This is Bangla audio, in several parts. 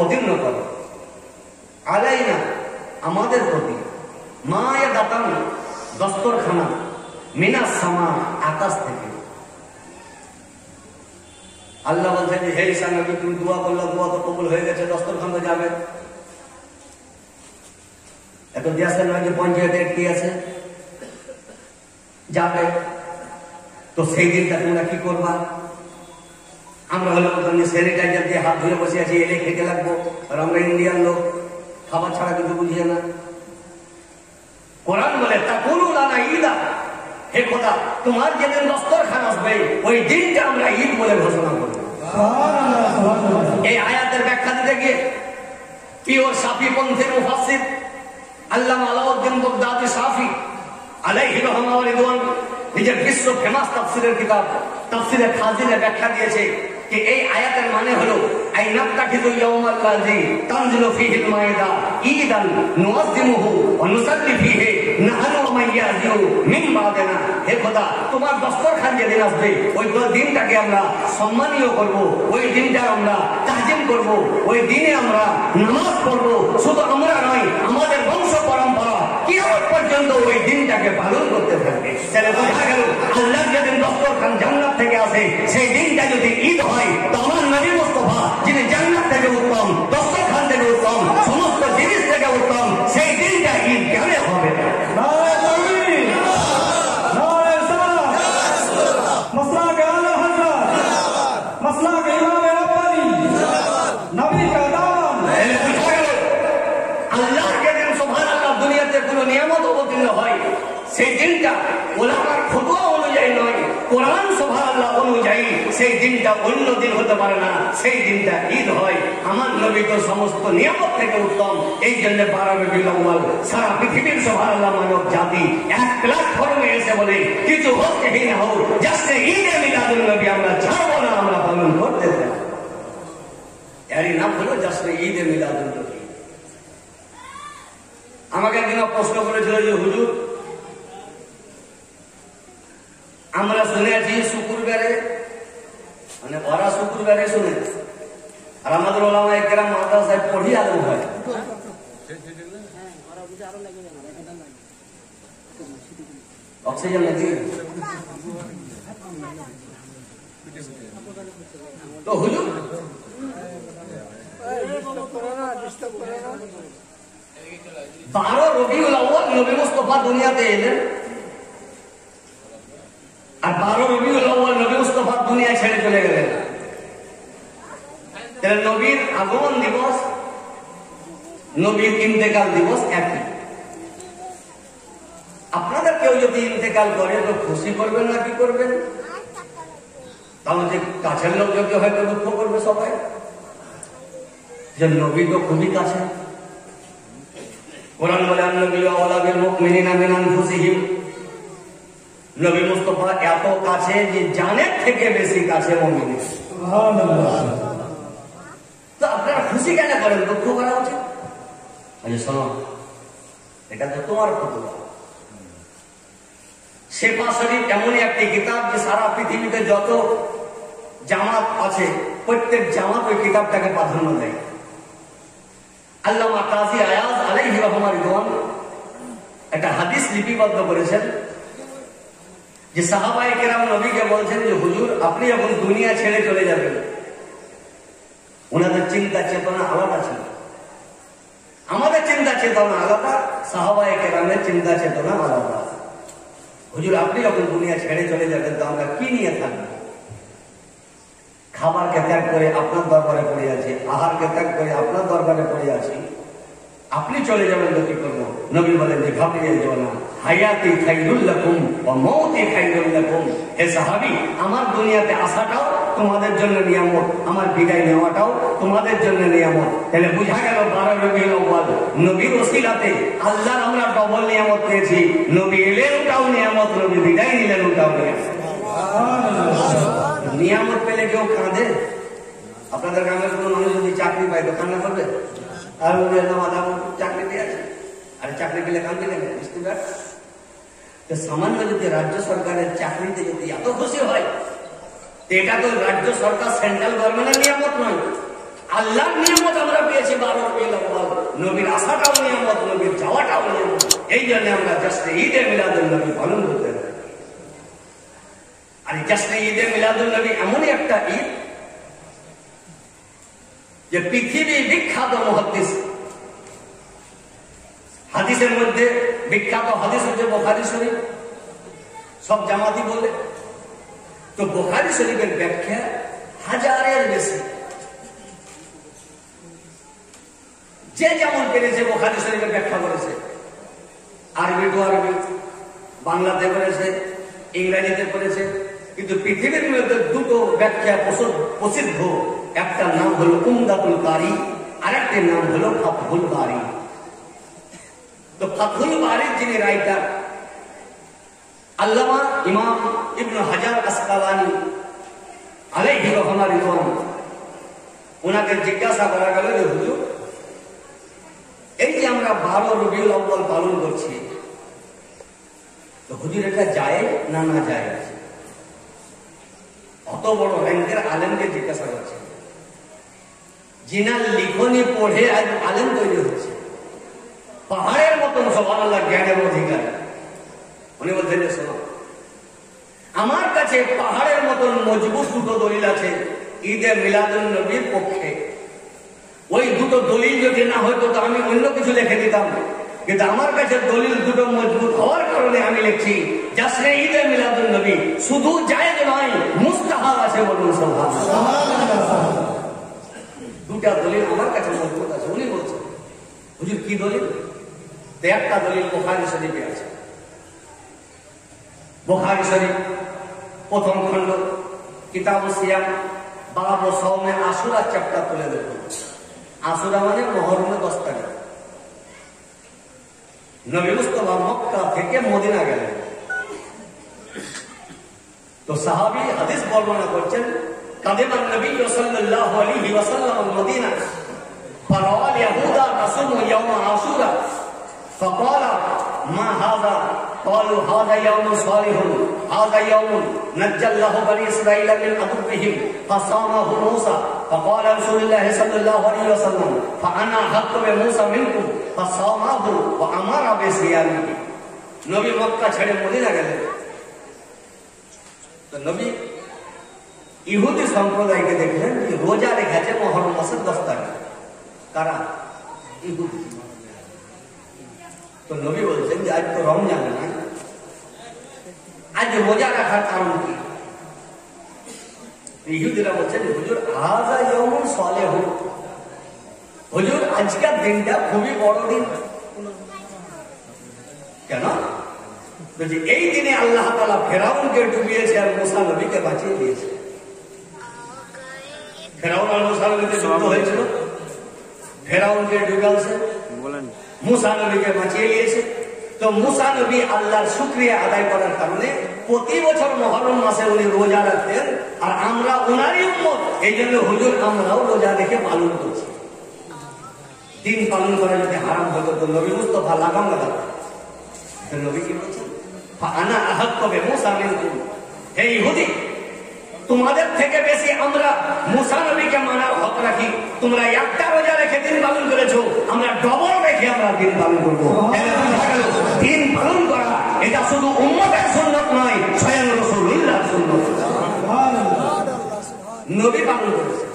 অবতীর্ণ করো আলাইনা আমাদের প্রতি মায়া দাতান দস্তরখানা মিনাস সামা আকাশ থেকে। আল্লাহ বলছেন যে হে ঈসা নবী তুমি দোয়া করলে দোয়া তো কবুল হয়ে গেছে, দস্তরখানা যাবে। এত দেশে নয় যে পঞ্চায়েতে কি আছে যাবে। তো সেই দিনটা তোমরা কি করবা? আমরা হলো স্যানিটাইজার দিয়ে হাত ধুয়ে বসে আছি, এলে খেতে লাগবো। আর আমরা ইন্ডিয়ান লোক খাবার ছাড়া কিন্তু বুঝিয়ে না। কোরআন বলে তা কোনো লানা ঈদা, হে খোদা তোমার যেদিন দস্তরখান আসবে ওই দিনটা আমরা ঈদ বলে ঘোষণা করব। এই আয়াতের ব্যাখ্যা দিতে গিয়ে পিওর সাফি পন্থের মুফাসসির আল্লামা আলাউদ্দিন বাগদাদি সাফি আলাইহি রাহমাতুল্লাহ ওয়া রিদওয়ান নিজের বিশ্ব ফেমাস তাফসীরের কিতাব তাফসীরে খাজিনে ব্যাখ্যা দিয়েছে যে এই আয়াতের মানে হলো আইনাত্তাখিযু ইয়াউমাল লাযী তানজিলু ফীহিল মাইদা ঈদান নুআযজিমুহু ওয়া নুসাল্লি ফীহি নাহনু ওয়া মাইয়াযিউ মিন বাদিনা। হে খোদা তোমার দস্তরখান যেদিন আসবে ওই দিনটাকে আমরা সম্মানীয় করব, ওই দিনটা আমরা তাহজিম করব, ওই দিনে আমরা নামাজ পড়ব। শুধু আমরা নয়, আমাদের বংশ পরম্পরা কিয়ামত পর্যন্ত ওই দিনটাকে পালন করতে থাকবে। তাহলে বোঝা গেল আল্লাহ যেদিন দস্তরখান জান্নাত থেকে আসে সেই দিনটা যদি ঈদ হয় তো আমার নবী মুস্তাফা যিনি জান্নাত থেকে উত্তম, দস্তরখান থেকে উত্তম, সমস্ত জিনিস থেকে উত্তম, সেই দিনটা ঈদ কেন হবে না? নিয়ামত অবতীর্ণ হয় সেই দিনটা ওলামার ফতোয়া অনুযায়ী নয়, কোরআন সুবহানাল্লাহ অনুযায়ী সেই দিনটা অন্য দিন হতে পারে না, সেই দিনটা ঈদ হয়। আমার নবী তো সমস্ত নিয়ামত থেকে উত্তম, এই জন্য 12 রবিউল আউয়াল সারা পৃথিবীর সুবহানাল্লাহ মানব জাতি এক প্ল্যাটফর্মে এসে বলে কিছু হোক কি না হোক জাস্টে ঈদে মিলাদুন নবী আমরা ছাড়বো না, আমরা পালন করতে চাই। এরই নাম হলো জাস্টে ঈদে মিলাদুন নবী। আমাকে একদিন প্রশ্ন করেছিল যে হুজুর আমরা শুনেছি শুক্রবারে, মানে ওরা শুক্রবারে শুনে আর আমাদের ওলামায়ে কেরাম মাদ্রাসায় পড়ি আলম হয়। অক্সিজেন নাকি তো হুজুর 12 রবিউল আউয়াল নবী মুস্তাফা দুনিয়াতে এলেন, আর 12 রবিউল আউয়াল নবী মুস্তাফা দুনিয়া ছেড়ে চলে গেলেন। তাহলে নবীর আগমন দিবস, নবীর ইন্তেকাল দিবস একই। আপনাদের কেউ যদি ইন্তেকাল করে তো খুশি করবেন না কি করবেন? তাহলে যে কাছের লোক যদি হয়তো দুঃখ করবে সবাই, যে নবী তো খুবই কাছে। কোরআন বলে নবী আওলা বিল মুমিনিনা মিন আনফুসিহিম, নবী মুস্তাফা এত কাছে যে জানের থেকে বেশি কাছে মুমিন। সুবহানাল্লাহ। তো আপনারা খুশি কেন করেন? দুঃখ করা উচিত? আচ্ছা শোনো, এটা তো তোমার ফতোয়া। শেফা শরীফ এমনই একটি কিতাব যে সারা পৃথিবীতে যত জামাত আছে প্রত্যেক জামাত ওই কিতাবটাকে প্রাধান্য দেয়। আল্লামা কাজী আয়াজ আলাইহি রাহমাতুল্লাহ একটা হাদিস লিপিবদ্ধ করেছেন যে সাহাবায়ে কেরাম নবীকে বলছেন যে হুজুর আপনি যখন দুনিয়া ছেড়ে চলে যাবেন, ওনাদের চিন্তা চেতনা আলাদা ছিল, আমাদের চিন্তা চেতনা আলাদা, সাহাবায়ে কেরামের চিন্তা চেতনা আলাদা। হুজুর আপনি যখন দুনিয়া ছেড়ে চলে যাবেন তো আমরা কি নিয়ে থাকবো? খাবারকে ত্যাগ করে আপনার দরবারে পড়ে আছে, আহারকে ত্যাগ করে আপনার দরবারে পড়ে আছি, আপনি চলে যাবেন তো কি করবো? নবী বলেন যে ঘাবড়িয়ে যেও না, হায়াতি খাইরুল লাকুম ওয়া মাউতি খাইরুল লাকুম। হে সাহাবী, আমার দুনিয়াতে আসাটাও তোমাদের জন্য নিয়ামত, আমার বিদায় নেওয়াটাও তোমাদের জন্য নিয়ামত। তাহলে বুঝা গেল 12 রবিউল আউয়াল নবীর ওসিলাতে আল্লাহর আমরা ডবল নিয়ামত পেয়েছি। নবী এলেন ওটাও নিয়ামত, নবী বিদায় নিলেন ওটাও নিয়ামত। নিয়ামত পেলে কেউ কাঁদে? আপনাদের গ্রামের কোনো মানুষ যদি চাকরি পায় তো কান্না করবে? আর বলে আমার চাকরি পেয়েছে, আর চাকরি পেলে কাঁদবে কেন? বুঝতে পার? তো সামান্য যদি রাজ্য সরকারের চাকরিতে যদি এত খুশি হয়, এটা তো রাজ্য সরকার সেন্ট্রাল গভর্নমেন্টের নিয়ামত নয়, আল্লাহর নিয়ামত আমরা পেয়েছি 12 রবিউল আউয়াল, নবীর আসাটাও নিয়ামত, নবীর যাওয়াটাও নিয়ামত। এই জন্য আমরা জাশ্নে ঈদে মিলাদুন নবী পালন করতে পারি। আর জাশ্নে ঈদে মিলাদুন নবী এমনই একটা ঈদ যে পৃথিবী বিখ্যাত মুহাদ্দিস, হাদিসের মধ্যে বিখ্যাত হাদিস হচ্ছে বুখারী শরীফ, সব জামাতি বলে। তো বুখারী শরীফের ব্যাখ্যা হাজারের বেশি, যে যেমন পেরেছে বুখারী শরীফের ব্যাখ্যা করেছে। আরবি টু আরবি, বাংলাতে করেছে, ইংরেজিতে করেছে। কিন্তু পৃথিবীর মধ্যে দুটো ব্যাখ্যা প্রসিদ্ধ, একটা নাম হলো উমদাতুল কারি, আরেকটির নাম হলো ফাতহুল বারি। তো ফাতহুল বারির যিনি রাইটার আল্লামা ইমাম ইবনে হাজার আসকালানী আলাইহি রাহমাতুল্লাহ, ওনাকে জিজ্ঞাসা করা গেল যে হুজুর, এই যে আমরা 12 রবিউল আউয়াল পালন করছি, তো হুজুর এটা যায় না না যায়? অত বড় র্যাঙ্কের আলেমকে জিজ্ঞাসা করছে, যিনার লিখনি পড়ে আজ আলেম তৈরি হচ্ছে, পাহাড়ের মতন সুবহানাল্লাহ জ্ঞানের অধিকারী। উনি বলছেন যে শোনো, আমার কাছে পাহাড়ের মতন মজবুত দুটো দলিল আছে ঈদে মিলাদুন নবীর পক্ষে। ওই দুটো দলিল যদি না হয়তো তো আমি অন্য কিছু লিখে দিতাম, কিন্তু আমার কাছে দলিল দুটো মজবুত হওয়ার কারণে আমি লিখছি জাশ্নে ঈদে মিলাদুন নবী শুধু জায়েজ নয়, মুস্তাহাব আছে। বলুন সুবহানাল্লাহ। দুটা দলিল আমার কাছে মজবুত আছে। উনি বলছেন হুজুর কি দলিল? তো একটা দলিল বুখারী শরীফে আছে। বুখারী শরীফ প্রথম খণ্ড কিতাবুস সিয়াম বাবু সাওমে আশুরা চ্যাপ্টার তুলে দেখুন। আশুরা মানে মুহররমের 10 তারিখ। নবী মুস্তাফা মক্কা থেকে মদিনা গেলেন। তো সাহাবী হাদিস বর্ণনা করছেন, কাদিমান নবী সাল্লাল্লাহু আলাইহি ওয়াসাল্লাম মদিনা ফারাআ ইয়াহুদা তাসুমু ইয়াওম আশুরা فقال ما هذا قالوا هذا يوم صالح هذا يوم نجى الله بني اسرائيل من عدوهم فصامه موسى فقال رسول الله صلى الله عليه وسلم فانا حق بموسى منكم فصامه وامر بصيامه। নবী মক্কা ছেড়ে মদিনা গেলেন। তো নবী ইহুদি সম্প্রদায়কে দেখলেন যে রোজা রেখেছে মুহররম মাসের 10 তারিখ। কারা? ইহুদি। তো নবী বলছেন যে আজ তো রমজান না, আজ রোজা রাখার কারণ কি? ইহুদিরা বলছেন হুজুর হাযা ইয়াউমুন সালেহ, হুজুর আজকের দিনটা খুবই বড় দিন। কেন? যে এই দিনে আল্লাহ তাআলা ফেরাউনকে ডুবিয়েছে আর মুসা নবীকে বাঁচিয়ে দিয়েছে। ফেরাউন আর মুসা নবীকে যুদ্ধ হয়েছিল, ফেরাউনকে ডুবিয়েছে, মুসা নবীকে বাঁচিয়ে নিয়েছে। তো মুসা নবী আল্লাহর শুকরিয়া আদায় করার কারণে প্রতি বছর মুহররম মাসে উনি রোজা রাখতেন, আর আমরা উনারই উম্মত, এই জন্য হুজুর আমরাও রোজা রেখে পালন করছি। দিন পালন করা যদি হারাম হতো তো নবী মুস্তাফা লাগাম লাগাতেন। তো নবী কি বলছেন? ফাআনা আহাক্কু বিমূসা মিনকুম, হে ইহুদি তোমাদের থেকে বেশি আমরা মুসা নবীকে মানার হক রাখি। তোমরা একটা রোজা রেখে দিন পালন করেছো, আমরা ডবল রেখে আমরা দিন পালন করবো। দিন পালন করা এটা শুধু উম্মতের সুন্নাত নয়, স্বয়ং রাসূলুল্লাহর সুন্নাত। নবী পালন করেছে।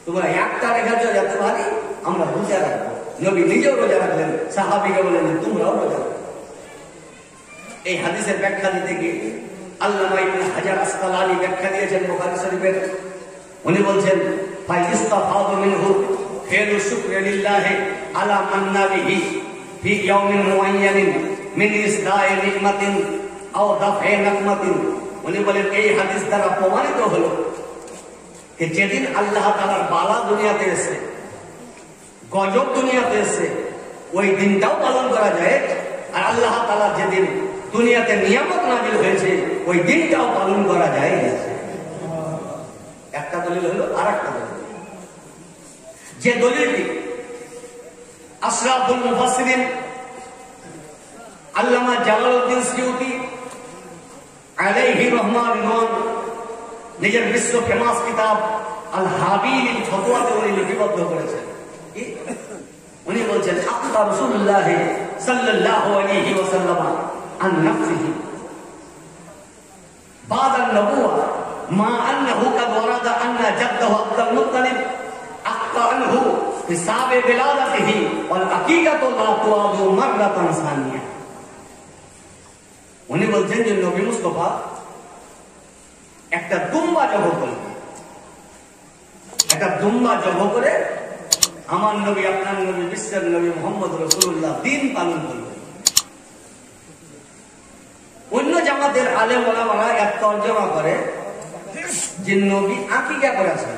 তোমরা একটা রেখেছো এত ভারী, আমরা রোজা রাখবো। নবী নিজেও রোজা রাখলেন, সাহাবীকে বললেন তোমরাও রোজা রাখো। এই হাদিসের ব্যাখ্যা দিতে গিয়ে আল্লামা ইবনে হাজার আসকালানী ব্যাখ্যা দিয়েছেন বুখারী শরীফের। উনি বলছেন ফাইস্তাফাদু মিনহু খায়রু শুকরি লিল্লাহি আলা মান্না বিহি ফি ইয়াউমিন মুআয়্যানিন মিন ইসদাই নি'মাতিন আও দাফ'i নাকমাতিন। উনি বলেন এই হাদিস দ্বারা প্রমাণিত হলো যে যেদিন আল্লাহ তাআলার বালা দুনিয়াতে এসে, গজব দুনিয়াতে এসে, ওই দিনটাও পালন করা যায়। আর আল্লাহ তাআলা যেদিন দুনিয়াতে নিয়ামত নাজিল হয়েছে ওই দিনটাও পালন করা যায়। একটা দলিল হলো। আর একটা দলিল, যে দলিলটি আশরাফুল মুফাসসিরিন আল্লামা জালালউদ্দিন সিয়ুতি আলাইহি রহমাতুল্লাহ নিজের বিশ্ব ফেমাস কিতাব আল হাবিল ফতোয়াতে উনি লিপিবদ্ধ করেছেন। উনি বলছেন আখতা রাসূলুল্লাহ সাল্লাল্লাহু আলাইহি ওয়াসাল্লাম আন নাফসিহি بعد النبوة مع أنه قد ورد أن جده عبد المطلب أخطأ عنه في سابع ولادته والحقيقة لا تعاد مرة ثانية। উনি বলছেন যে নবী মুস্তাফা একটা দুম্বা জবাই করলেন, একটা দুম্বা জবাই করে আমার নবী আপনার নবী বিশ্বের নবী মুহাম্মদ রাসূলুল্লাহ দিন পালন করলেন। অন্য জামাতের আলেম ওলামারা এক তরজমা করে যে নবী আকিকা করেছেন।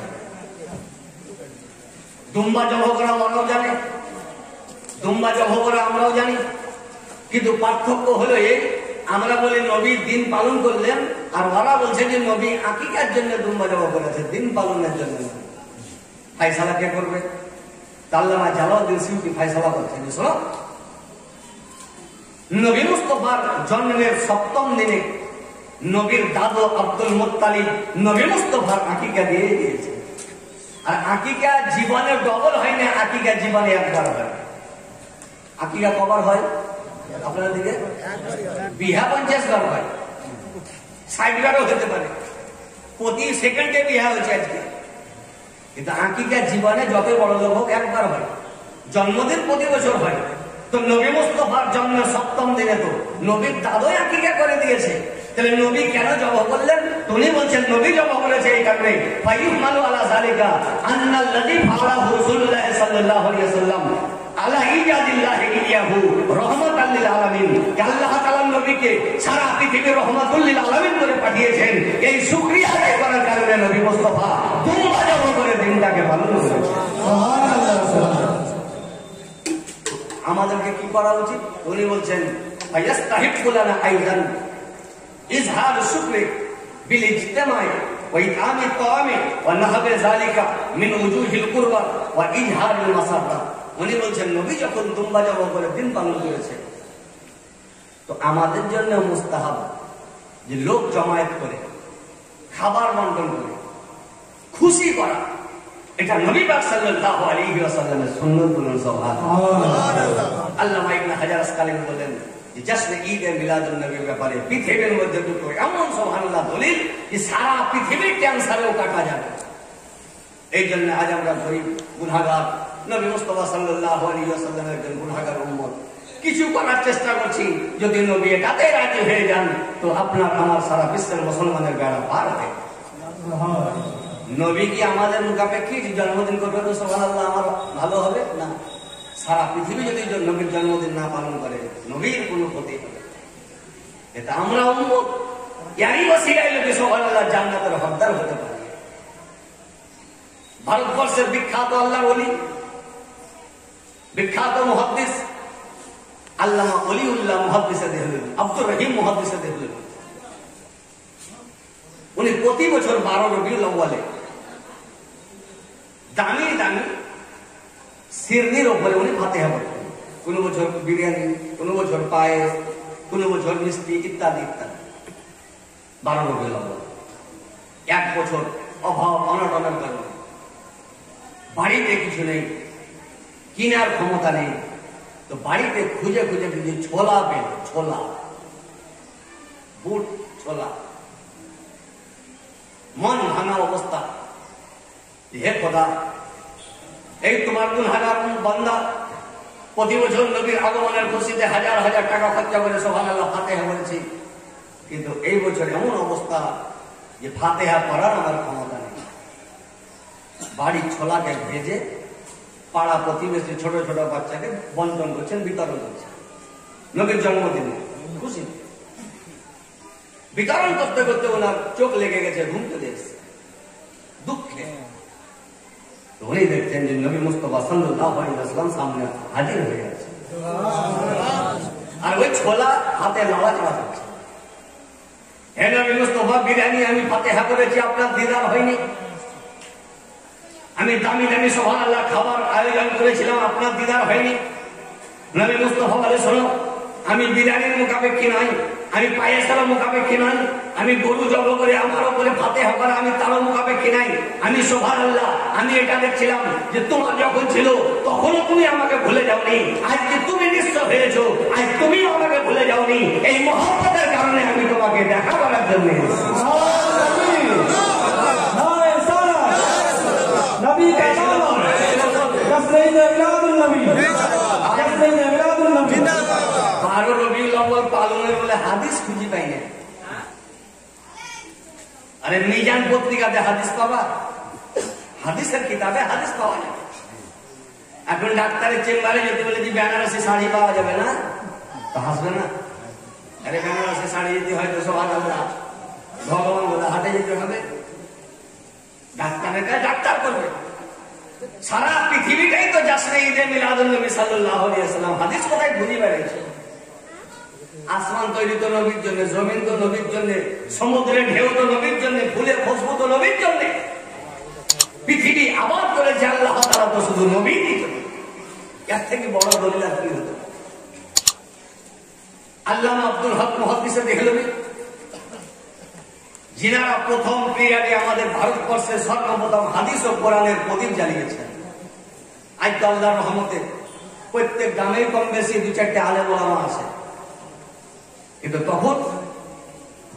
দুম্বা জবাই করা ওরাও জানে, দুম্বা জবাই করা আমরাও জানি, কিন্তু পার্থক্য হলো এই, আমরা বলি নবী দিন পালন করলেন, আর ওরা বলছে যে নবী আকিকার জন্য দুম্বা জবাই করেছে, দিন পালনের জন্য। ফায়সালা কে করবে? আল্লামা জালাউদ্দিন সিউতি ফায়সালা করছেন। শোনো, নবী মুস্তাফার জন্মের ৭ম দিনে নবীর দাদু আব্দুল মুত্তালিব নবী মুস্তাফার আকিকা দিয়ে দিয়েছে। আর আকিকা জীবনে ডবল হয় না, আকিকা জীবনে একবার হয়। আকিকা কবার হয় আপনার দিকে? বিহা 50 বার হয়, 60 বারও হতে পারে, প্রতি সেকেন্ডে বিহা হচ্ছে আজকে। কিন্তু আকিকা জীবনে যত বড় লোক হোক একবার হয়, জন্মদিন প্রতি বছর হয়। তো নবী মুস্তাফার জন্মের ৭ম দিনে তো নবীর দাদুই আকিকা করে দিয়েছে, তাহলে নবী কেন জবাই করলেন? উনি বলছেন নবী জবাই করেছে এই কারণে ফায়ুহমালু আলা যালিকা আন্নাল্লাযী ফাআলাহু রাসূলুল্লাহ সাল্লাল্লাহু আলাইহি ওয়াসাল্লাম আলা ইজাদিল্লাহি ইয়াহু রাহমাতাল লিল আলামিন। আল্লাহ তাআলা নবীকে সারা পৃথিবীর রাহমাতুল লিল আলামিন করে পাঠিয়েছেন। এই শুকরিয়া আদায় করার কারণে নবী মুস্তাফা দুম্বা জবাই করে দিনটাকে পালন করেছেন। সুবহানাল্লাহ। আমাদেরকে কি করা উচিত? উনি বলছেন ফায়াস্তাহিকু লানা আইদান ইজহার শুকরি বিল ইজতিমাই ওয়া ইতআমি তাআমি ওয়া নাহবে যালিকা মিন উজুহিল কুরবা ওয়া ইজহারুল মাসাব্বা। উনি বলছেন নবী যখন দুম্বা জবাই করে দিন পালন করেছে, তো আমাদের জন্য মুস্তাহাব যে লোক জমায়েত করে খাবার বন্টন করে খুশি করা, এটা নবী পাক সাল্লাল্লাহু আলাইহি ওয়াসাল্লামের সুন্নাত। বলুন সুবহানাল্লাহ। আল্লামা ইবনে হাজার আসকালানী বলেন যে জশ্নে ঈদে মিলাদুন নবীর ব্যাপারে পৃথিবীর মধ্যে দুটো এমন সুবহানাল্লাহ দলিল যে সারা পৃথিবীর ক্যান্সারেও কাটা যাবে। এই জন্য আজ আমরা গরিব গুনাহগার, নবী মুস্তাফা সাল্লাল্লাহু আলাইহি ওয়াসাল্লামের একজন গুনাহগার উম্মত, কিছু করার চেষ্টা করছি। যদি নবী এটাতে রাজি হয়ে যান তো আপনার আমার সারা বিশ্বের মুসলমানের বেড়া পার হবে। নবী কি আমাদের মুখাপেক্ষী জন্মদিন করবে তো সুবহানাল্লাহ আমার ভালো হবে না? সারা পৃথিবী যদি নবীর জন্মদিন না পালন করে নবীর কোনো ক্ষতি হবে। এটা আমরা উম্মত, ইয়ারই ওসিলায় লোকে সুবহানাল্লাহ জান্নাতের হকদার হতে পারে। ভারতবর্ষের বিখ্যাত আল্লাহর ওলি, বিখ্যাত মুহাদ্দিস আল্লামা ওলিউল্লাহ মুহাদ্দিসে দেহলভী, আব্দুর রহিম মুহাদ্দিসে দেহলভী, উনি প্রতি বছর 12 রবিউল আউয়ালে দামি দামি সিরনির ওপরে উনি ফাতিহা পড়তেন। কোনো বছর বিরিয়ানি, কোনো বছর পায়েস, কোনো বছর মিষ্টি ইত্যাদি ইত্যাদি। 12 রবিউল আউয়াল। এক বছর অভাব অনটনের কারণে বাড়িতে কিছু নেই, কিনার ক্ষমতা নেই, তো বাড়িতে খুঁজে খুঁজে খুঁজে ছোলা পেল, ছোলা, বুট ছোলা। মন ভাঙা অবস্থা, হে খোদা, এই তোমার গুনাহগার বান্দা প্রতি বছর নবীর আগমনের খুশিতে হাজার হাজার টাকা খরচা করে সুবহানাল্লাহ ফাতিহা পড়েছি, কিন্তু এই বছর এমন অবস্থা যে ফাতিহা পড়ার আমার ক্ষমতা নেই। বাড়ির ছোলাকে ভেজে পাড়া প্রতিবেশী ছোট ছোট বাচ্চাকে বন্টন করছেন, বিতরণ করছেন নবীর জন্মদিনে খুশি। বিতরণ করতে করতে ওনার চোখ লেগে গেছে, ঘুম চলে এসেছে দুঃখে। উনি দেখছেন যে নবী মুস্তাফা সাল্লাল্লাহু আলাইহি ওয়াসাল্লাম সামনে হাজির হয়ে গেছে, আর ওই ছোলা হাতে লাওয়া চালাচ্ছে। হে নবী মুস্তাফা, বিরিয়ানি আমি ফাতিহা করেছি, আপনার দিদার হয়নি। আমি দামি দামি সুবহানাল্লাহ খাবার আয়োজন করেছিলাম, আপনার দিদার হয়নি। নবী মুস্তাফা বলে, শোনো, আমি বিরিয়ানির মুখাপেক্ষী নই, আমি পায়েসের মুখাপেক্ষী নই, আমি গরু জব করে আমার উপরে ফাতেহা করে আমি তারও মুখাপেক্ষী নাই। আমি সুবহানাল্লাহ, আমি এটা দেখছিলাম যে তোমার যখন ছিল তখনও তুমি আমাকে ভুলে যাওনি, আজকে তুমি নিঃস্ব হয়েছো, আজ তুমিও আমাকে ভুলে যাওনি। এই মহব্বতের কারণে আমি তোমাকে দেখা করার জন্য পালনের বলে হাদিস খুঁজি পাই না। আরে মিজান পত্রিকাতে হাদিস পাবা, হাদিসের কিতাবে হাদিস পাওয়া যাবে। এখন ডাক্তারের চেম্বারে যেতে বলে যে বেনারসি শাড়ি পাওয়া যাবে না, তো হাসবে না? আরে বেনারসি শাড়ি যেতে হয়তো সুবহানাল্লাহ ভগবান বলে হাটে যেতে হবে, ডাক্তারের কাছে ডাক্তার করবে। সারা পৃথিবীটাই তো জাসনে ঈদে মিলাদুন নবী সাল্লাল্লাহু আলাইহি ওয়াসাল্লাম। হাদিস কোথায় খুঁজে বেড়াইছে? আসমান তৈরি তো নবীর জন্য, জমিন তো নবীর জন্য, সমুদ্রের ঢেউ তো নবীর জন্য, ফুলের খুশবু তো নবীর জন্য, পৃথিবী আবাদ করেছে আল্লাহ তাআলা তো শুধু নবীর জন্য। এর থেকে বড় দলিল আর কি হতো? আল্লামা আব্দুল হক মুহাদ্দিস দেহলভী, যিনারা প্রথম পিরিয়ডে আমাদের ভারতবর্ষের সর্বপ্রথম হাদিস ও কোরআনের প্রদীপ জ্বালিয়েছেন। আজ তো আল্লাহর রহমতে প্রত্যেক গ্রামে কম বেশি দু চারটে আলেম ওলামা আছে, কিন্তু তখন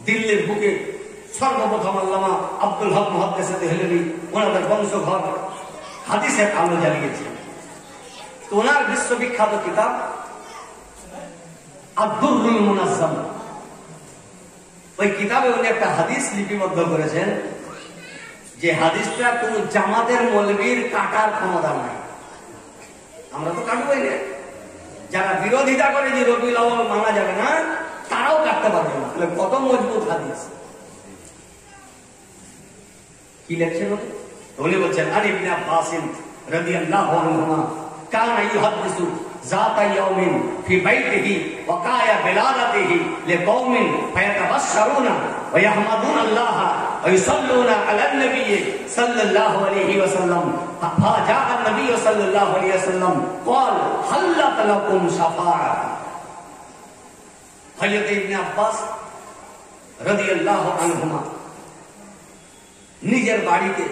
দিল্লির বুকে সর্বপ্রথম আল্লামা আব্দুল হক মুহাদ্দিস দেহলভী ওনাদের বংশধর হাদিসের আলো জ্বালিয়েছে। তো ওনার বিশ্ববিখ্যাত কিতাব আদ-দুররুল মুনাজ্জাম, ওই কিতাবে উনি একটা হাদিস লিপিবদ্ধ করেছেন, যে হাদিসটা কোন জামাতের মৌলবীর কাটার ক্ষমতা নাই। আমরা তো কাটবই না, যারা বিরোধিতা করে যে রবিউল আউয়াল মানা যাবে না, তারাও কাটতে পারবে না। কত মজবুত হাদিস! কি লেখছেন উনি? বলছেন আন ইবনে আব্বাস রাদিয়াল্লাহু আনহুমা কানা ইউহাদ্দিসু যাতা ইয়াউমিন ফি বাইতিহি ওয়া কায়া বিলাদাতিহি লিকাওমিন ফায়াতাবাশশারুনা ওয়া ইয়াহমাদুনা আল্লাহ ওয়া ইউসাল্লুনা আলান নবিয়্যি সাল্লাল্লাহু আলাইহি ওয়াসাল্লাম। ফাজা আন-নবী সাল্লাল্লাহু আলাইহি ওয়াসাল্লাম ক্বাল হাল্লাত লাকুম শাফাআ। হযরত ইবনে আব্বাস রাদিয়াল্লাহু আনহুমা নিজের বাড়িতে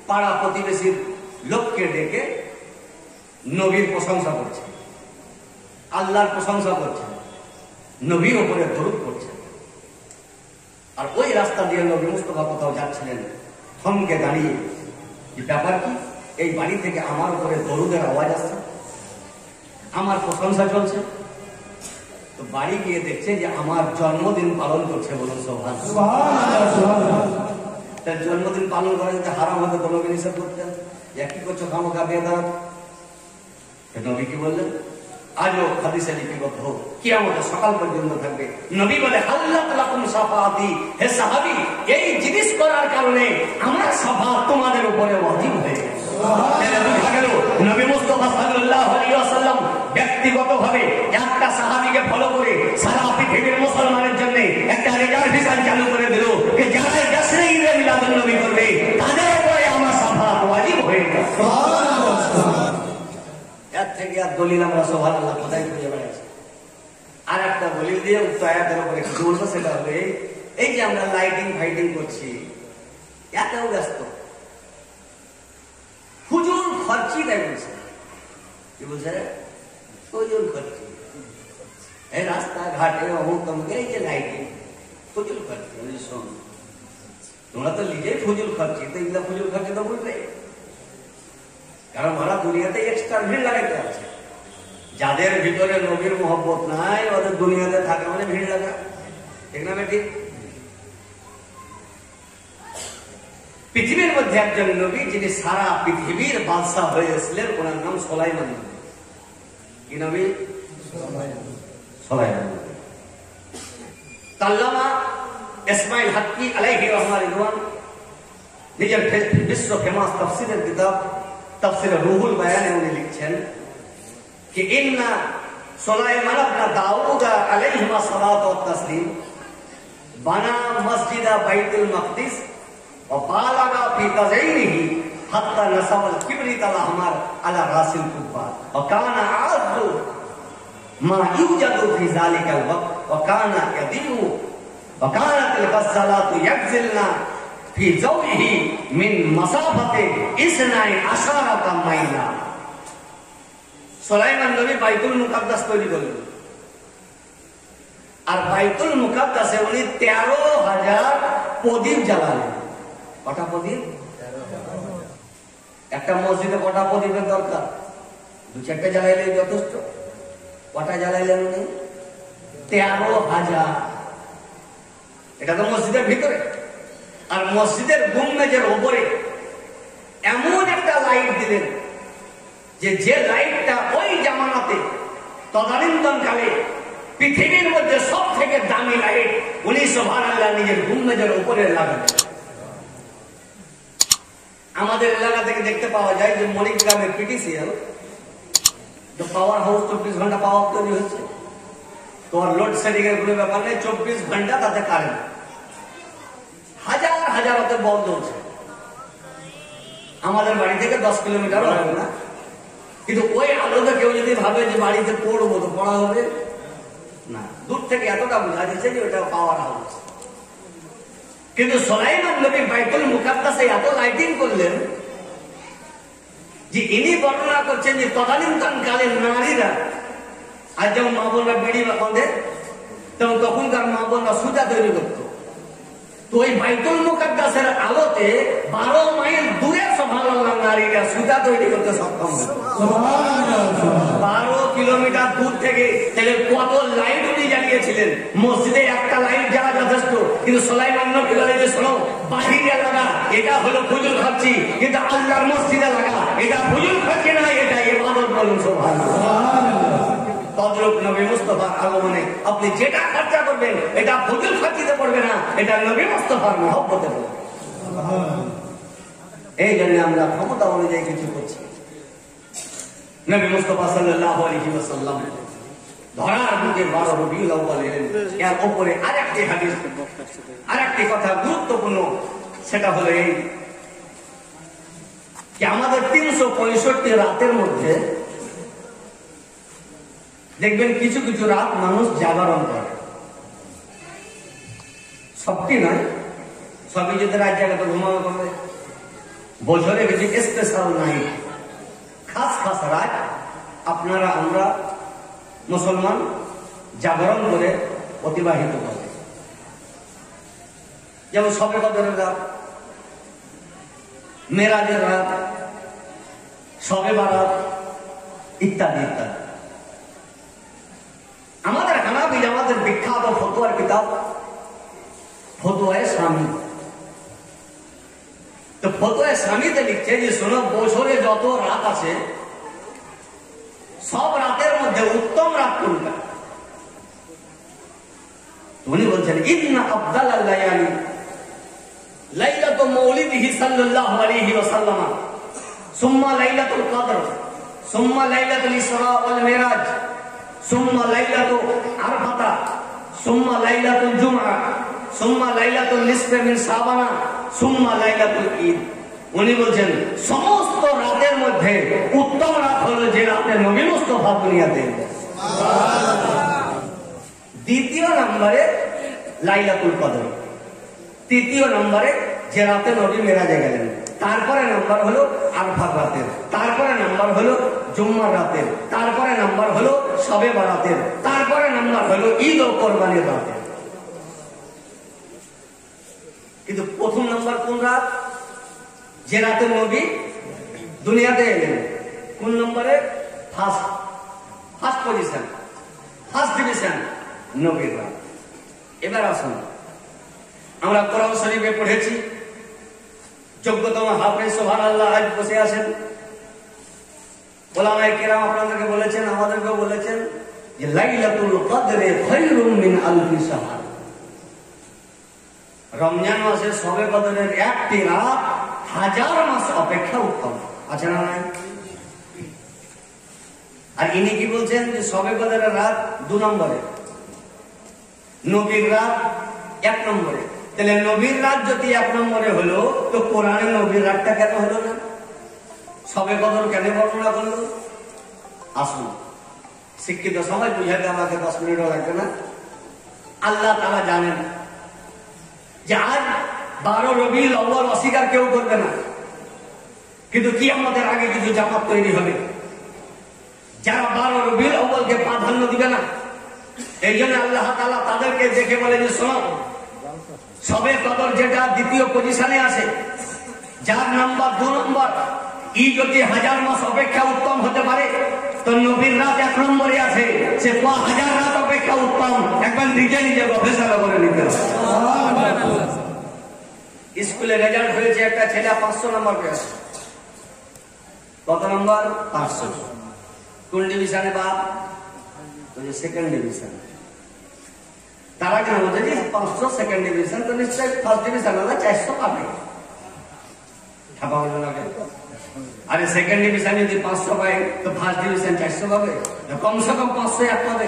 পাড়া প্রতিবেশীর লোককে ডেকে নবীর প্রশংসা করছে, আল্লাহর প্রশংসা করছে, নবীর উপরে দরুদ করছে। আর ওই রাস্তা দিয়ে নবী মুস্তাফা কোথাও যাচ্ছিলেন, থমকে দাঁড়িয়ে যে ব্যাপার কি, এই বাড়ি থেকে আমার উপরে দরুদের আওয়াজ আসছে, আমার প্রশংসা চলছে। তো বাড়ি গিয়ে দেখছে যে আমার জন্মদিন পালন করছে। বলুন সুবহানাল্লাহ। তার জন্মদিন পালন করা যদি হারাম হতো তো নবী নিষেধ করতেন, কি করছো খামোখা বেদাত। নবী কি বললেন? আজও হাদিসে লিপিবদ্ধ, কিয়ামতের সকাল পর্যন্ত থাকবে। নবী বলে হাল্লাত লাকুম শাফাআতি, হে সাহাবী, এই জিনিস করার কারণে আমার শাফাআত তোমাদের উপরে ওয়াজিব হয়ে গেছে। নবী মুস্তাফা সাল্লাল্লাহু আলাইহি ওয়াসাল্লাম ব্যক্তিগতভাবে একটা সাহাবীকে ফলো করে সারা পৃথিবীর মুসলমানের জন্য একটা রিজার্ভেশন চালু করে দিল যে যারা জাসরে ঈদে মিলাদুন নবী করবে তাদের উপরে আমার শাফাআত ওয়াজিব হয়ে গেছে। এর থেকে আর দলিল আমরা সুবহানাল্লাহ কোথায় খুঁজে বেড়াচ্ছি? আর একটা দলিল দিয়ে উক্ত আয়াতের উপরে কি বলবো, সেটা হবে এই যে আমরা লাইটিং ফাইটিং করছি, এতেও ব্যস্ত হুজুর খরচি তাই বলছে। কি বলছে? হুজুর খরচি, এই রাস্তা ঘাটে অমুক তমুক এই যে লাইটিং ফুজুল খরচি। শোন, তোমরা তো নিজেই ফুজুল খরচি, তো এগুলা ফুজুল খরচি তো বলবে, কারণ ওরা দুনিয়াতে এক্সট্রা ভিড় লাগাইতে আছে। যাদের ভিতরে নবীর মহব্বত নাই, ওদের দুনিয়াতে থাকে মানে ভিড় লাগা, ঠিক না বেটি? পৃথিবীর মধ্যে একজন নবী যিনি সারা পৃথিবীর বাদশাহ হয়ে এসেছিলেন, ওনার নাম সুলাইমান। কি নবী? সুলাইমান। আল্লামা ইসমাইল হাক্কি আলাইহি রাহমাতুল্লাহ নিজের বিশ্ব ফেমাস তাফসীরের কিতাব তাফসীর রুহুল বায়ানে উনি লিখছেন कि इन्ना सुलाइमान इब्न दाऊद अलैहिमा सलातु व तस्लीम बना मस्जिद बैतुल मक़दिस व बालगा फी तज़यीनिही हत्ता नसब अल किब्रित अल अहमर अला रासिल कुब्बा व काना अअज़्ज़ु মা ইউজাদু ফি যালিকাল ওয়াক্ত ওয়া কানা ইয়াদিউ ওয়া কানাতিল গাসসালাতু ইয়াগজিলনা ফি যাওইহি মিন মাসাফাতি 12 মাইলা। সুলাইমান নবী বাইতুল মুকাদ্দাস তৈরি করলেন, আর বাইতুল মুকাদ্দাসে উনি 13,000 প্রদীপ জ্বালালেন। কটা প্রদীপ? একটা মসজিদে কটা প্রদীপের দরকার? 2-4টা জ্বালাইলে যথেষ্ট। কটা জ্বালাইলেন উনি? 13,000। এটা তো মসজিদের ভিতরে। আর মসজিদের গুম্বেজের উপরে এমন একটা লাইট দিলেন যে লাইটটা ওই জামানাতে তদানীন্তন কালে পৃথিবীর মধ্যে সব থেকে দামি লাইট উনি সুবহানাল্লাহ নিজের গুম্বেজের উপরে লাগালেন। আমাদের এলাকা থেকে দেখতে পাওয়া যায় যে মণিগ্রামের পিটিসিএল পাওয়ার হাউস 24 ঘন্টা পাওয়ার তৈরি হচ্ছে। তোমার লোড শেডিং এর কোনো ব্যাপার নেই, 24 ঘন্টা তাতে কারেন্ট, হাজার হাজার হতে বন্ধ হচ্ছে। আমাদের বাড়ি থেকে 10 কিলোমিটার হবে না, কিন্তু ওই আলোতে কেউ যদি ভাবে যে বাড়িতে পড়বো তো পড়া হবে না। দূর থেকে এতটা বোঝা যাচ্ছে যে ওটা পাওয়ার হাউস। কিন্তু সুলাইমান নবী বাইতুল মুকাদ্দাসে এত লাইটিং করলেন যে ইনি বর্ণনা করছেন যে তদানীন্তন কালের নারীরা, আর যেমন মা বোনরা বিড়ি বাঁধে তেমন তখনকার মা বোনরা সুতা তৈরি করতো। তো ওই বাইতুল মুকাদ্দাসের আলোতে 12 মাইল দূরে সুবহানাল্লাহ নারীরা সুতা তৈরি করতে সক্ষম হতো। 12 কিলোমিটার দূর থেকে তাহলে কত লাইট উনি জ্বালিয়েছিলেন। মসজিদে একটা লাইট জ্বালা যথেষ্ট, কিন্তু সুলাইমান নবী বলে যে শোনো, বাহিরে লাগা এটা হলো ফুজুল খাচ্ছি, কিন্তু আল্লাহর মসজিদে লাগা এটা ফুজুল খাচ্ছি না, এটা ইবাদত। বলুন সুবহানাল্লাহ। তদ্রূপ নবী মুস্তাফার আগমনে আপনি যেটা খরচা করবেন এটা ফুজুল খাচ্ছিতে পড়বে না, এটা নবী মুস্তাফার মহব্বতে পড়বে। এই জন্য আমরা ক্ষমতা অনুযায়ী কিছু করছি। নবী মুস্তাফা সাল্লাল্লাহু আলাইহি ওয়াসাল্লাম ধরার বুকে 12 রবিউল আউয়াল এলেন। এর উপরে আরেকটি হাদিস, আরেকটি কথা গুরুত্বপূর্ণ, সেটা হলো এই যে আমাদের 365 রাতের মধ্যে দেখবেন কিছু কিছু রাত মানুষ জাগরণ করে। সবটি নয়, সবই যদি রাত জায়গা তো ঘুমাবে করবে। বছরে কিছু স্পেশাল নাইট, খাস খাস রাত আপনারা আমরা মুসলমান জাগরণ করে অতিবাহিত করে। যেমন শবে কদরের রাত, মেরাজের রাত, শবে বারাত ইত্যাদি ইত্যাদি। আমাদের হানাফি জামাতের বিখ্যাত ফতোয়ার কিতাব ফতোয়ায়ে শামী। তো ফতোয়ায়ে শামীতে লিখছে যে শোনো, বছরে যত রাত আছে সব রাতের মধ্যে উত্তম রাত কোনটা? উনি বলছেন ইন্না আফদালাল লায়ালি লাইলাতু মাউলিদিহি সাল্লাল্লাহু আলাইহি ওয়াসাল্লাম, সুম্মা লাইলাতুল কদর, সুম্মা লাইলাতুল ইসরা ওয়াল মিরাজ, সুম্মা লাইলাতু আরফাতা, সুম্মা লাইলাতুল জুমআ, সুম্মা লাইলাতুল নিসফে মিন শাবানা, সুম্মা লাইলাতুল ঈদ। উনি বলছেন সমস্ত রাতের মধ্যে উত্তম রাত হলো যে রাতে নবী মুস্তাফা দুনিয়াতে এলেন। দ্বিতীয় নম্বরে লাইলাতুল কদর, তৃতীয় নম্বরে যে রাতে নবী মেরাজে গেলেন, তারপরে নাম্বার হলো আরফার রাতের, তারপরে নাম্বার হলো জুম্মার রাতের, তারপরে নাম্বার হলো শবে বারাতের, তারপরে নাম্বার হলো ঈদ ও কোরবানির রাতের। কিন্তু প্রথম নাম্বার কোন রাত? যে রাতে নবী দুনিয়াতে এলেন। কোন নম্বরে? ফার্স্ট পজিশন, ফার্স্ট ডিভিশন নবীর রাত। এবার আসুন, আমরা কোরআন শরীফে পড়েছি, যোগ্যতম হাফেজ সুবহানাল্লাহ আজ বসে আছেন। ওলামায়ে কেরাম আপনাদেরকে বলেছেন, আমাদেরকে বলেছেন যে লাইলাতুল কদরে খায়রুম মিন আলফি শাহর। রমজান মাসে শবে কদরের একটি রাত 1000 মাস অপেক্ষা উত্তম। আছে না নাই? আর ইনি কি বলছেন যে শবে কদরের রাত 2 নম্বরে, নবীর রাত 1 নম্বরে। তাহলে নবীর রাত যদি 1 নম্বরে হলো, তো কোরআনে নবীর রাতটা কেন হলো না? শবে কদর কেন বর্ণনা করলো? আসুন শিক্ষিত সমাজ বুঝাতে আমাকে 10 মিনিটও লাগবে না। আল্লাহ তাআলা জানেন যে আজ 12 রবিউল আউয়াল অস্বীকার কেউ করবে না, কিন্তু কিয়ামতের আগে কিছু জামাত তৈরি হবে যারা 12 রবিউল আউয়ালকে প্রাধান্য দিবে না। এই জন্য আল্লাহ তাআলা তাদেরকে দেখে বলে যে শোনো, সবে কদর যেটা দ্বিতীয় পজিশনে আছে, যার নাম্বার 2 নম্বর, ই যদি 1000 মাস অপেক্ষা উত্তম হতে পারে, তো নবীর রাত 1 নম্বরে আছে, সে 1000 রাত অপেক্ষা উত্তম। একবার নিজে নিজে গবেষণা করে নিতে হবে। স্কুলে রেজাল্ট হয়েছে, একটা ছেলে 500 নম্বর পেয়েছে। কত নম্বর? 500। কোন ডিভিশনে বাপ? Second division. তারা কেন বলছে যে 500 সেকেন্ড ডিভিশন, তো নিশ্চয় ফার্স্ট ডিভিশন হলে 400 পাবে। ছাপা হলো না কেন? আরে সেকেন্ড ডিভিশন যদি 500 পায়, তো ফার্স্ট ডিভিশন 400 পাবে, কমসে কম 501 পাবে।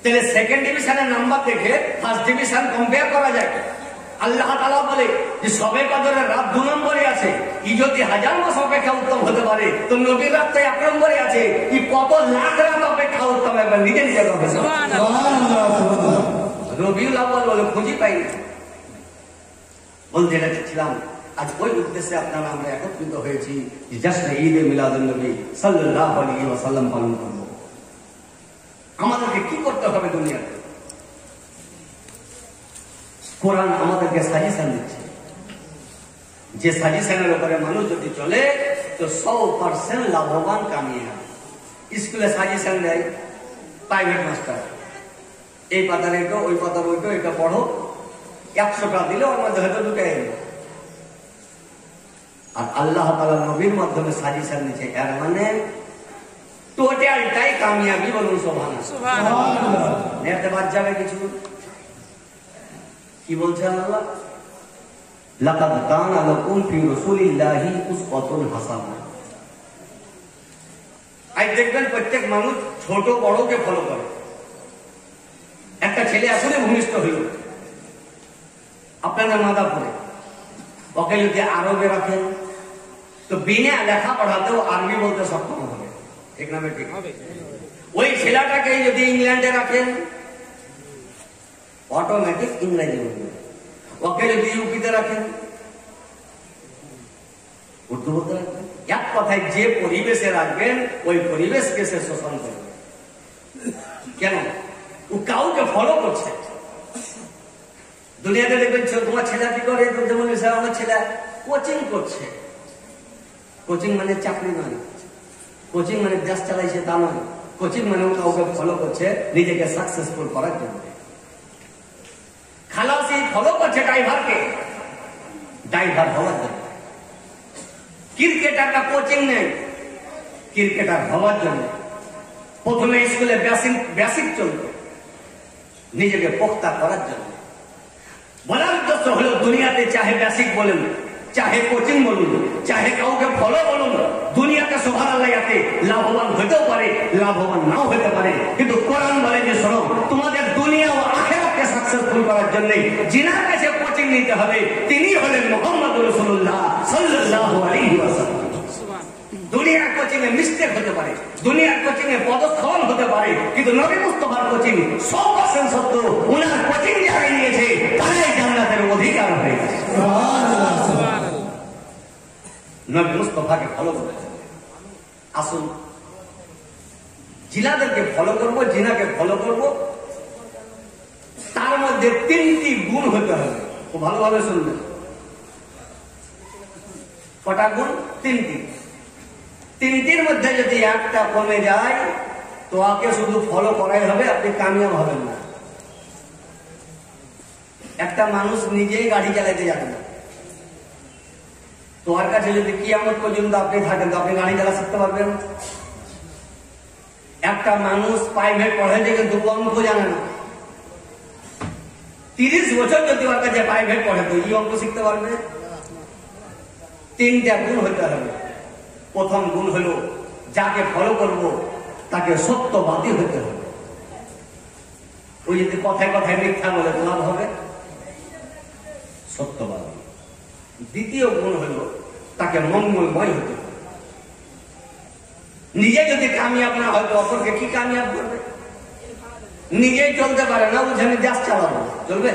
তাহলে সেকেন্ড ডিভিশনের নাম্বার দেখে ফার্স্ট ডিভিশন কম্পেয়ার করা যায়। আল্লাহ তাআলা বলে যে সবে কদরের রাত 2 নম্বরে আছে, ই যদি 1000 মাস অপেক্ষা উত্তম হতে পারে, তো নবীর রাত 1 নম্বরে আছে, ই কত লাখ রাত অপেক্ষা উত্তম। একবার নিজে নিজে রবিউল আউয়াল বলে খুঁজি পাই না। বলতে ছিলাম আজ ওই উদ্দেশ্যে আপনারা আমরা একত্রিত হয়েছি, জাস্ট ঈদে মিলাদুন নবী সাল্লাল্লাহু আলাইহি ওয়াসাল্লাম পালন করব। আমাদেরকে কি করতে হবে দুনিয়াতে? কোরআন আমাদেরকে সাজেশন দিচ্ছে, যে সাজেশনের উপরে মানুষ যদি চলে তো 100% লাভবান কামিয়াব। স্কুলে সাজেশন দেয় প্রাইভেট মাস্টার, এই পাতার এটা, ওই পাতার ওইটা, এটা পড়ো, 100টা দিলে ওর মধ্যে হয়তো 2টা এলো। আর আল্লাহ তাআলা নবীর মাধ্যমে সাজেশন দিচ্ছে, এর মানে টোটালটাই কামিয়াবি। বলুন সুবহানাল্লাহ। নেতে বাদ যাবে কিছু? কি বলছেন আল্লাহ? লাকাদ কানা লাকুম ফি রাসূলিল্লাহি উসওয়াতুন হাসানাহ। আজ দেখবেন প্রত্যেক মানুষ ছোট বড়কে ফলো করে। একটা ছেলে আসলে ভূমিষ্ঠ হইল আপনাদের মাদাপুরে, ওকে যদি আরবে রাখেন তো বিনা লেখাপড়াতেও আরবি বলতে সক্ষম হবে, ঠিক না ঠিক? ওই ছেলেটাকে যদি ইংল্যান্ডে রাখেন অটোমেটিক ইংরেজি বলবে। ওকে যদি ইউপিতে রাখেন উর্দু বলতে রাখবেন। এক কথায় যে পরিবেশে রাখবেন ওই পরিবেশকে সে শোষণ করবে। কেন? ও কাউকে ফলো করছে। দুনিয়াতে দেখবেন তোমার ছেলে কি করে, যেমন আমার ছেলে কোচিং করছে। কোচিং মানে চাকরি নয়, কোচিং মানে দেশ চালাইছে তা নয়। কোচিং মানে কাউকে ফলো করছে নিজেকে সাকসেসফুল করার জন্য। খালাসি ফলো করছে ড্রাইভারকে, ড্রাইভার হওয়ার জন্য। ক্রিকেটারটা কোচিং নেই, ক্রিকেটার হওয়ার জন্য। প্রথমে স্কুলে বেসিক চলবে, নিজেকে পোক্তা করার জন্য। বলার উদ্দেশ্য হলো দুনিয়াতে চাহে বেসিক বলুন, চাহে কোচিং বলুন, চাহে কাউকে ফলো বলুন, দুনিয়াতে সুবহানাল্লাহ এতে লাভবান হতেও পারে, লাভবান নাও হতে পারে। কিন্তু কোরআন বলে যে শোনো, তোমাদের দুনিয়া ও আখিরাতকে সাকসেসফুল করার জন্য যিনার কাছে কোচিং নিতে হবে তিনি হলেন মুহাম্মদুর রাসূলুল্লাহ সাল্লাল্লাহু আলাইহি ওয়াসাল্লাম। দুনিয়ার কোচিং এ মিস্টেক হতে পারে, দুনিয়ার কোচিং এ পদস্খলন হতে পারে, কিন্তু নবী মুস্তাফার কোচিং 100% সত্য। উনার কোচিং যারা নিয়েছে তারাই জান্নাতের অধিকার হয়ে গেছে। সুবহানাল্লাহ সুবহানাল্লাহ। নবী মুস্তাফাকে ফলো করতে হবে। আসুন জিনাদেরকে ফলো করব, জিনাকে ফলো করব, তার মধ্যে 3টি গুণ হতে হবে। খুব ভালোভাবে শুনবেন। কটা গুণ? 3টি। 3টির মধ্যে যদি একটা কমে যায় তো আগে শুধু ফলো করাই হবে, আপনি কামিয়াব হবেন না। একটা মানুষ নিজেই গাড়ি চালাতে জানে না, তোমার কাছে যদি কিয়ামত পর্যন্ত আপনি থাকেন তো আপনি গাড়ি চালা শিখতে পারবেন? একটা মানুষ প্রাইভেট পড়াইতে কিন্তু অঙ্ক জানে না, 30 বছর যদি ওর কাছে প্রাইভেট পড়ে তো এই অঙ্ক শিখতে পারবে? 3টা গুণ হতে হবে। প্রথম গুণ হলো যাকে ফলো করব তাকে সত্যবাদী হতে হবে। ওই যদি কথায় কথায় মিথ্যা বলে লাভ হবে? সত্যবাদী। দ্বিতীয় গুণ হলো তাকে মঙ্গলময় হতে হবে। নিজে যদি কামিয়াব না হয় তো অপরকে কি কামিয়াব করবে? নিজেই চলতে পারে না, বুঝে আমি দেশ চালাবো, চলবে?